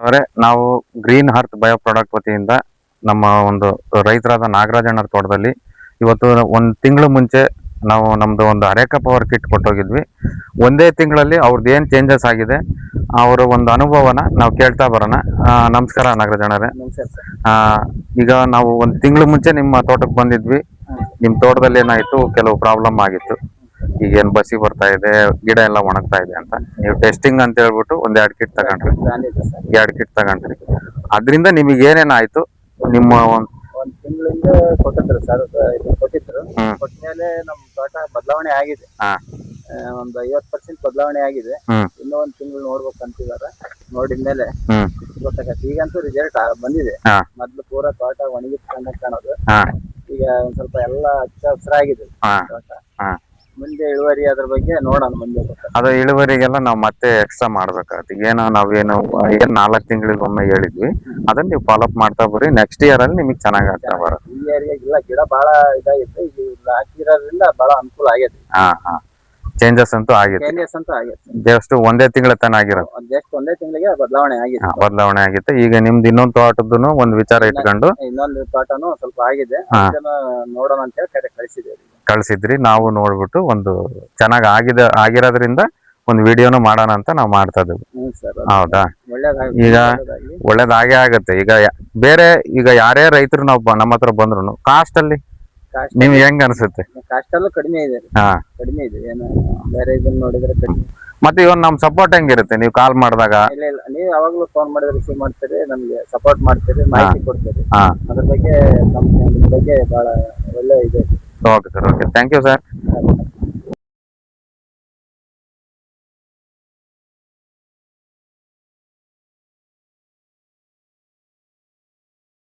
ಅವರೇ ನಾವು green earth bio product ವತಿಯಿಂದ ನಮ್ಮ ಒಂದು ರೈತರಾದ ನಾಗರಾಜಣ್ಣರ ತೋಟದಲ್ಲಿ ಇವತ್ತು ಒಂದು ತಿಂಗಳು ಮುಂಚೆ ನಾವು ನಮ್ದು ಒಂದು ಅರೇಕಾ ಪವರ್ ಕಿಟ್ ಕೊಟ್ಟೋಗಿದ್ವಿ. ಒಂದೇ ತಿಂಗಳಲ್ಲಿ ಅವ್ರದ್ದು ಏನು ಚೇಂಜಸ್ ಆಗಿದೆ ಅವರ ಒಂದು ಅನುಭವನ ನಾವು ಕೇಳ್ತಾ ಬರೋಣ. ನಮಸ್ಕಾರ ನಾಗರಾಜಣ್ಣರೇ. ಈಗ ನಾವು ಒಂದು ತಿಂಗಳು ಮುಂಚೆ ನಿಮ್ಮ ತೋಟಕ್ಕೆ ಬಂದಿದ್ವಿ. ನಿಮ್ಮ ತೋಟದಲ್ಲಿ ಏನಾಯ್ತು, ಕೆಲವು ಪ್ರಾಬ್ಲಮ್ ಆಗಿತ್ತು. ಈಗೇನು ಬಸಿ ಬರ್ತಾ ಇದೆ, ಗಿಡ ಎಲ್ಲ ಒಣಗ್ತಾ ಇದೆ ಅಂತ ನೀವು ಟೆಸ್ಟಿಂಗ್ ಅಂತ ಹೇಳ್ಬಿಟ್ಟು ಒಂದ್ 2 ಕಿಟ್ ತಗೊಂಡ್ರಿ. 2 ಕಿಟ್ ತಗೊಂಡ್ರಿ. ಅದರಿಂದ ನಿಮಗೆ ಏನೇನಾಯ್ತು? ನಿಮ್ಮ ಒಂದ್ ತಿಂಗಳಿಂದ ಕೊಟ್ಟಿದ್ರು ಸರ್, ಕೊಟ್ಟಿದ್ರು. ಕೊಟ್ಮೇಲೆ ನಮ್ ತೋಟ ಬದಲಾವಣೆ ಆಗಿದೆ. ಒಂದು 50% ಬದಲಾವಣೆ ಆಗಿದೆ. ಇನ್ನೂ ಒಂದ್ ತಿಂಗಳು ನೋಡ್ಬೇಕು ಅಂತಿದಾರೆ. ನೋಡಿದ್ಮೇಲೆ ಗೊತ್ತಾಗತ್ತೆ. ಈಗಂತೂ ರಿಸಲ್ಟ್ ಬಂದಿದೆ. ಮೊದ್ಲು ಪೂರಾ ತೋಟ ಒಣಗಿಸ್ಕೊಂಡ ಕಾಣೋದು, ಈಗ ಒಂದ್ ಸ್ವಲ್ಪ ಎಲ್ಲ ಹಚ್ಚ ಹಸಿರಾಗಿದೆ ತೋಟ. ಮುಂದೆ ಇಳುವರಿ ಅದ್ರ ಬಗ್ಗೆ ನೋಡೋಣ ಮುಂದೆ. ಅದು ಇಳುವರಿಗೆಲ್ಲ ನಾವು ಮತ್ತೆ ಎಕ್ಸ್ಟ್ರಾ ಮಾಡ್ಬೇಕಾಗತ್ತೆ. ಏನೋ ನಾವೇನು 4 ತಿಂಗಳಿಗೊಮ್ಮೆ ಹೇಳಿದ್ವಿ, ಅದನ್ನ ನೀವು ಫಾಲೋಅಪ್ ಮಾಡ್ತಾ ಬರ್ರಿ. ನೆಕ್ಸ್ಟ್ ಇಯರ್ ಅಲ್ಲಿ ನಿಮಗೆ ಚೆನ್ನಾಗಿ ಆಗ್ತಾ ಬರುತ್ತೆ. ಈ ಏರಿಯಾ ಇಲ್ಲ, ಗಿಡ ಬಹಳ ಇದಾಗಿತ್ತು. ಈಗ ಹಾಕಿರೋದ್ರಿಂದ ಬಹಳ ಅನುಕೂಲ ಆಗೈತೆ. ಚೇಂಜಸ್ ಅಂತೂ ಆಗಿದೆ. ಜಸ್ಟ್ ಒಂದೇ ತಿಂಗಳ ತನ ಆಗಿರೋದು. ಜಸ್ಟ್ ಒಂದೇ ತಿಂಗಳಿಗೆ ಬದಲಾವಣೆ ಆಗಿತ್ತು. ಈಗ ನಿಮ್ದು ಇನ್ನೊಂದು ತೋಟದ್ದು ಒಂದು ವಿಚಾರ ಇಟ್ಕೊಂಡು ಇನ್ನೊಂದು ತೋಟನು ಸ್ವಲ್ಪ ಆಗಿದೆ, ನೋಡೋಣ ಅಂತ ಹೇಳಿ ಕಳ್ಸಿದ್ರಿ. ನಾವು ನೋಡ್ಬಿಟ್ಟು ಒಂದು ಚೆನ್ನಾಗಿ ಆಗಿರೋದ್ರಿಂದ ಒಂದು ವಿಡಿಯೋನು ಮಾಡೋಣ ಅಂತ ನಾವು ಮಾಡ್ತಾ ಇದ್ದೀವಿ. ಹೌದಾ? ಈಗ ಒಳ್ಳೇದಾಗೇ ಆಗತ್ತೆ. ಈಗ ಯಾರೇ ರೈತರು ನಾವು ನಮ್ಮ ಹತ್ರ ಬಂದ್ರು ಕಾಸ್ಟ್ ಅಲ್ಲಿ ನಿಮ್ಗೆ ಹೆಂಗ್ ಅನ್ಸುತ್ತೆ? ಕಾಸ್ಟ್ ಅಲ್ಲೂ ಕಡಿಮೆ ಇದೆ. ಕಡಿಮೆ ಇದೆ, ಏನು ಬೇರೆ ಇದನ್ನ ನೋಡಿದ್ರೆ ಕಡಿಮೆ. ಮತ್ತೆ ಇವಾಗ ನಮ್ ಸಪೋರ್ಟ್ ಹೆಂಗಿರುತ್ತೆ? ನೀವು ಕಾಲ್ ಮಾಡಿದಾಗ ಇಲ್ಲ ನೀವು ಯಾವಾಗ್ಲೂ ಫೋನ್ ಮಾಡಿದ್ರೆ ರಿಸೀವ್ ಮಾಡ್ತೀರಿ, ನಮ್ಗೆ ಸಪೋರ್ಟ್ ಮಾಡ್ತೀರಿ, ಮಾಹಿತಿ ಕೊಡ್ತೀರಿ. ಅದ್ರ ಬಗ್ಗೆ ನಮ್ಮ ಬಗ್ಗೆ ಬಹಳ ಒಳ್ಳೆ ಇದೆ. Okay sir, okay, thank you sir.